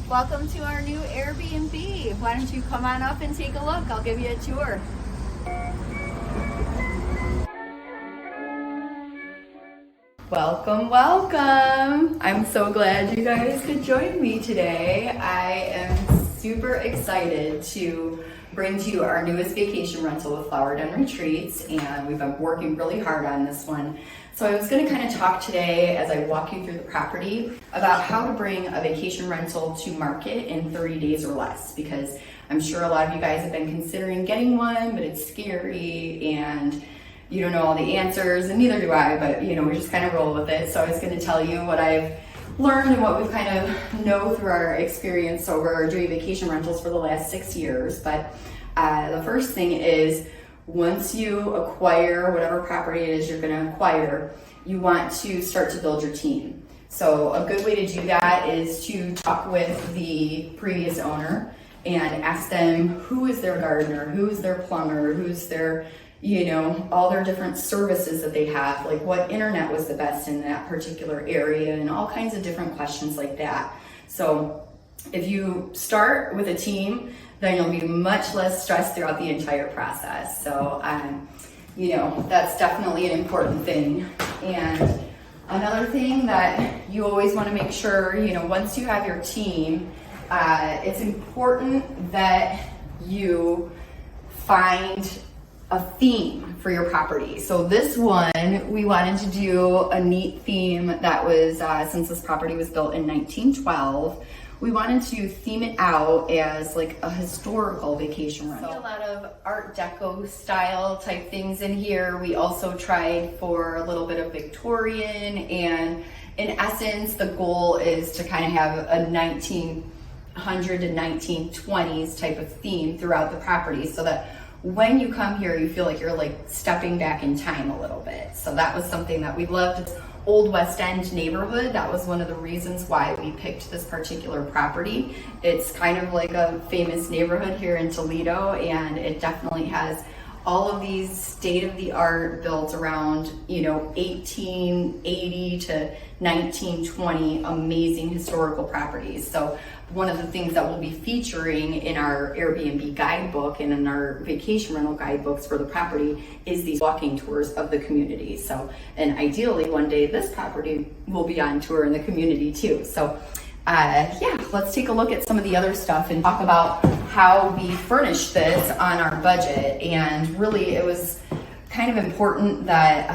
Welcome to our new Airbnb. Why don't you come on up and take a look? I'll give you a tour. Welcome, welcome. I'm so glad you guys could join me today. I am super excited to bring to you our newest vacation rental with Flower Den Retreats, and we've been working really hard on this one. So I was going to kind of talk today as I walk you through the property about how to bring a vacation rental to market in 30 days or less, because I'm sure a lot of you guys have been considering getting one, but it's scary and you don't know all the answers, and neither do I, but we just kind of roll with it. So I was going to tell you what I've learned and what we've kind of know through our experience over doing vacation rentals for the last 6 years. But the first thing is, once you acquire whatever property it is you're going to acquire, you want to start to build your team. So a good way to do that is to talk with the previous owner and ask them who is their gardener, who is their plumber, who's their, all their different services that they have, like what internet was the best in that particular area, and all kinds of different questions like that. So if you start with a team, then you'll be much less stressed throughout the entire process. So, that's definitely an important thing. And another thing that you always want to make sure, once you have your team, it's important that you find a theme for your property. So this one, we wanted to do a neat theme that was, since this property was built in 1912, we wanted to theme it out as like a historical vacation rental. A lot of Art Deco style type things in here. We also tried for a little bit of Victorian, and in essence, the goal is to kind of have a 1900 to 1920s type of theme throughout the property, so that when you come here, you feel like you're like stepping back in time a little bit. So that was something that we loved. Old West End neighborhood, that was one of the reasons why we picked this particular property. It's kind of like a famous neighborhood here in Toledo, and it definitely has all of these state-of-the-art built around 1880 to 1920 amazing historical properties. So one of the things that we'll be featuring in our Airbnb guidebook and in our vacation rental guidebooks for the property is these walking tours of the community. So, and ideally one day this property will be on tour in the community too. So let's take a look at some of the other stuff and talk about how we furnished this on our budget. And really it was kind of important that,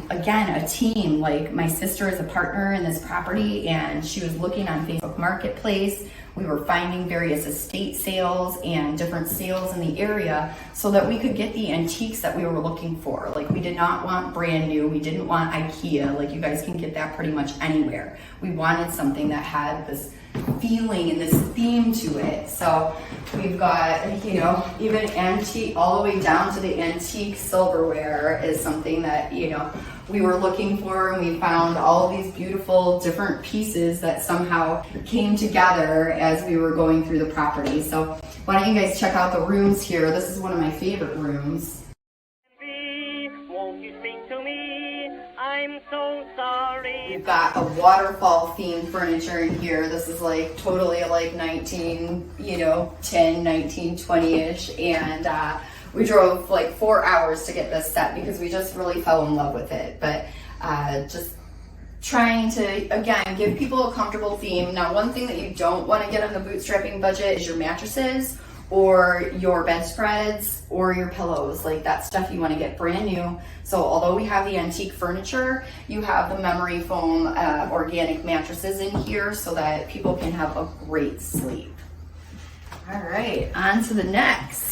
again, a team, like my sister is a partner in this property, and she was looking on Facebook Marketplace. We were finding various estate sales and different sales in the area so that we could get the antiques that we were looking for. Like, we did not want brand new. We didn't want IKEA. Like, you guys can get that pretty much anywhere. We wanted something that had this feeling and this theme to it. So we've got, even antique, all the way down to the antique silverware is something that, we were looking for, and we found all these beautiful different pieces that somehow came together as we were going through the property. So why don't you guys check out the rooms here? This is one of my favorite rooms. Won't you speak to me? I'm so sorry. We've got a waterfall themed furniture in here. This is like totally like 1920-ish, and we drove like 4 hours to get this set because we just really fell in love with it. But just trying to, again, give people a comfortable theme. Now, one thing that you don't want to get on the bootstrapping budget is your mattresses or your bedspreads or your pillows. Like, that stuff you want to get brand new. So although we have the antique furniture, you have the memory foam organic mattresses in here so that people can have a great sleep. All right, on to the next.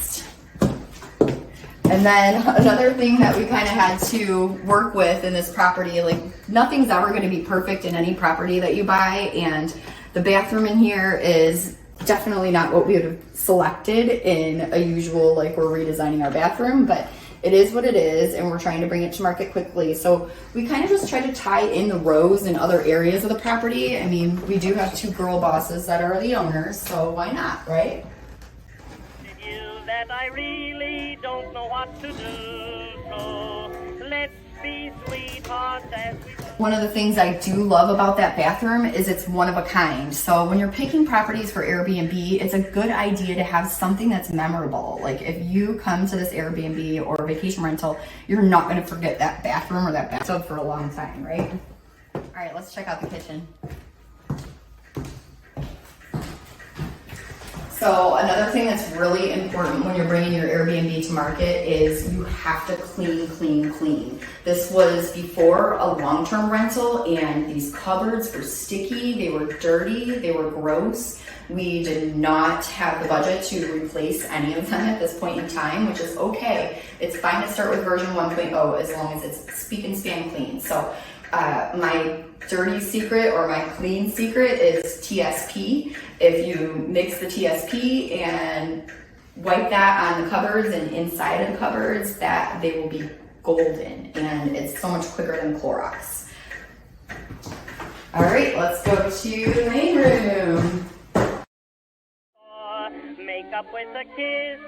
And then another thing that we kind of had to work with in this property, like, nothing's ever going to be perfect in any property that you buy, and the bathroom in here is definitely not what we would have selected in a usual, like, we're redesigning our bathroom, but it is what it is, and we're trying to bring it to market quickly. So we kind of just try to tie in the rows in other areas of the property. I mean, we do have two girl bosses that are the owners, so why not, right? That I really don't know what to do, so let's be sweethearts as we go. One of the things I do love about that bathroom is it's one of a kind. So when you're picking properties for Airbnb, it's a good idea to have something that's memorable. Like if you come to this Airbnb or vacation rental, you're not going to forget that bathroom or that bathtub for a long time, right? All right, let's check out the kitchen. So another thing that's really important when you're bringing your Airbnb to market is you have to clean, clean, clean. This was before a long-term rental and these cupboards were sticky, they were dirty, they were gross. We did not have the budget to replace any of them at this point in time, which is okay. It's fine to start with version 1.0 as long as it's speak and span clean. So my dirty secret or my clean secret is TSP. If you mix the TSP and wipe that on the cupboards and inside of the cupboards, that they will be golden, and it's so much quicker than Clorox. All right, let's go to the main room. Makeup with a kiss.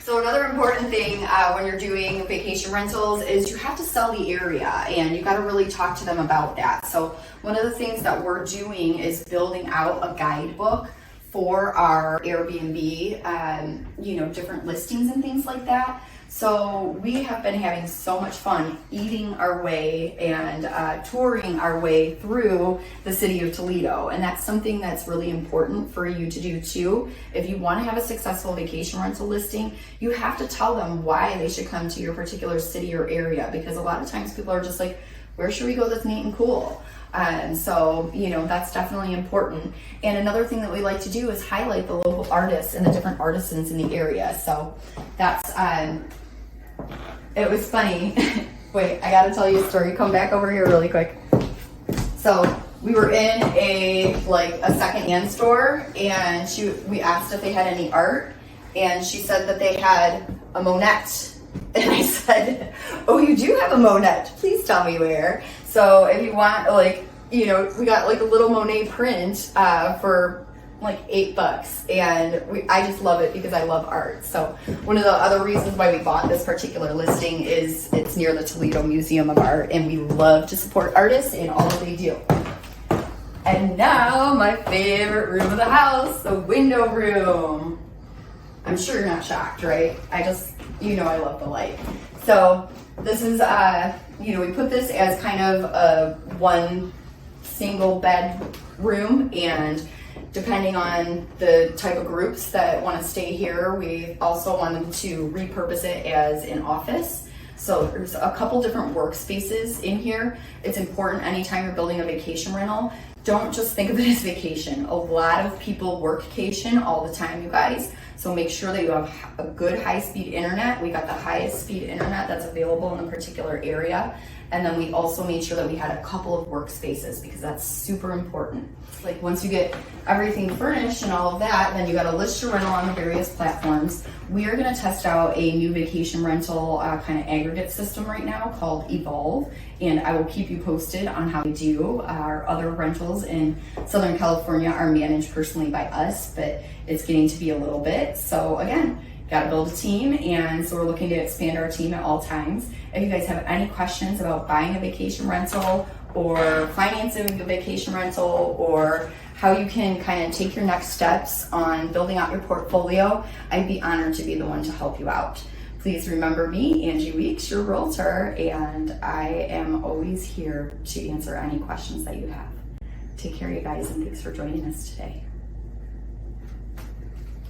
So another important thing when you're doing vacation rentals is you have to sell the area, and you got to really talk to them about that. So one of the things that we're doing is building out a guidebook for our Airbnb, different listings and things like that. So we have been having so much fun eating our way and touring our way through the city of Toledo. And that's something that's really important for you to do too. If you want to have a successful vacation rental listing, you have to tell them why they should come to your particular city or area, because a lot of times people are just like, where should we go that's neat and cool? So that's definitely important. And another thing that we like to do is highlight the local artists and the different artisans in the area. So that's, it was funny. Wait, I gotta tell you a story. Come back over here really quick. So we were in a secondhand store, and we asked if they had any art, and she said that they had a Monet. And I said, oh, you do have a Monet. Please tell me where. So if you want, we got a little Monet print for $8, and I just love it because I love art. So one of the other reasons why we bought this particular listing is it's near the Toledo Museum of Art, and we love to support artists and all that they do. And now my favorite room of the house, the window room. I'm sure you're not shocked, right? I love the light. So this is, we put this as kind of a one single bed room, and depending on the type of groups that want to stay here, we also wanted to repurpose it as an office. So there's a couple different workspaces in here. It's important anytime you're building a vacation rental, don't just think of it as vacation. A lot of people workcation all the time, you guys. So make sure that you have a good high-speed internet. We got the highest speed internet that's available in a particular area. And then we also made sure that we had a couple of workspaces, because that's super important. Once you get everything furnished and all of that, then you got to list your rental on the various platforms. We are going to test out a new vacation rental kind of aggregate system right now called Evolve, and I will keep you posted on how we do. Our other rentals in Southern California are managed personally by us, but it's getting to be a little bit. So again, got to build a team, and so we're looking to expand our team at all times. If you guys have any questions about buying a vacation rental or financing a vacation rental, or how you can kind of take your next steps on building out your portfolio, I'd be honored to be the one to help you out. Please remember me, Angie Weeks, your realtor, and I am always here to answer any questions that you have. Take care, you guys, and thanks for joining us today.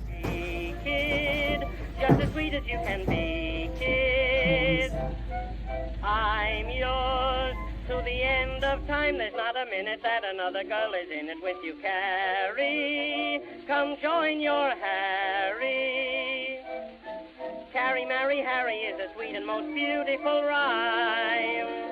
Hey, kid, just as sweet as you can be, kid. I'm yours to the end of time. There's not a minute that another girl is in it with you, Carrie. Come join your Harry. Carrie, marry, Harry is a sweet and most beautiful rhyme.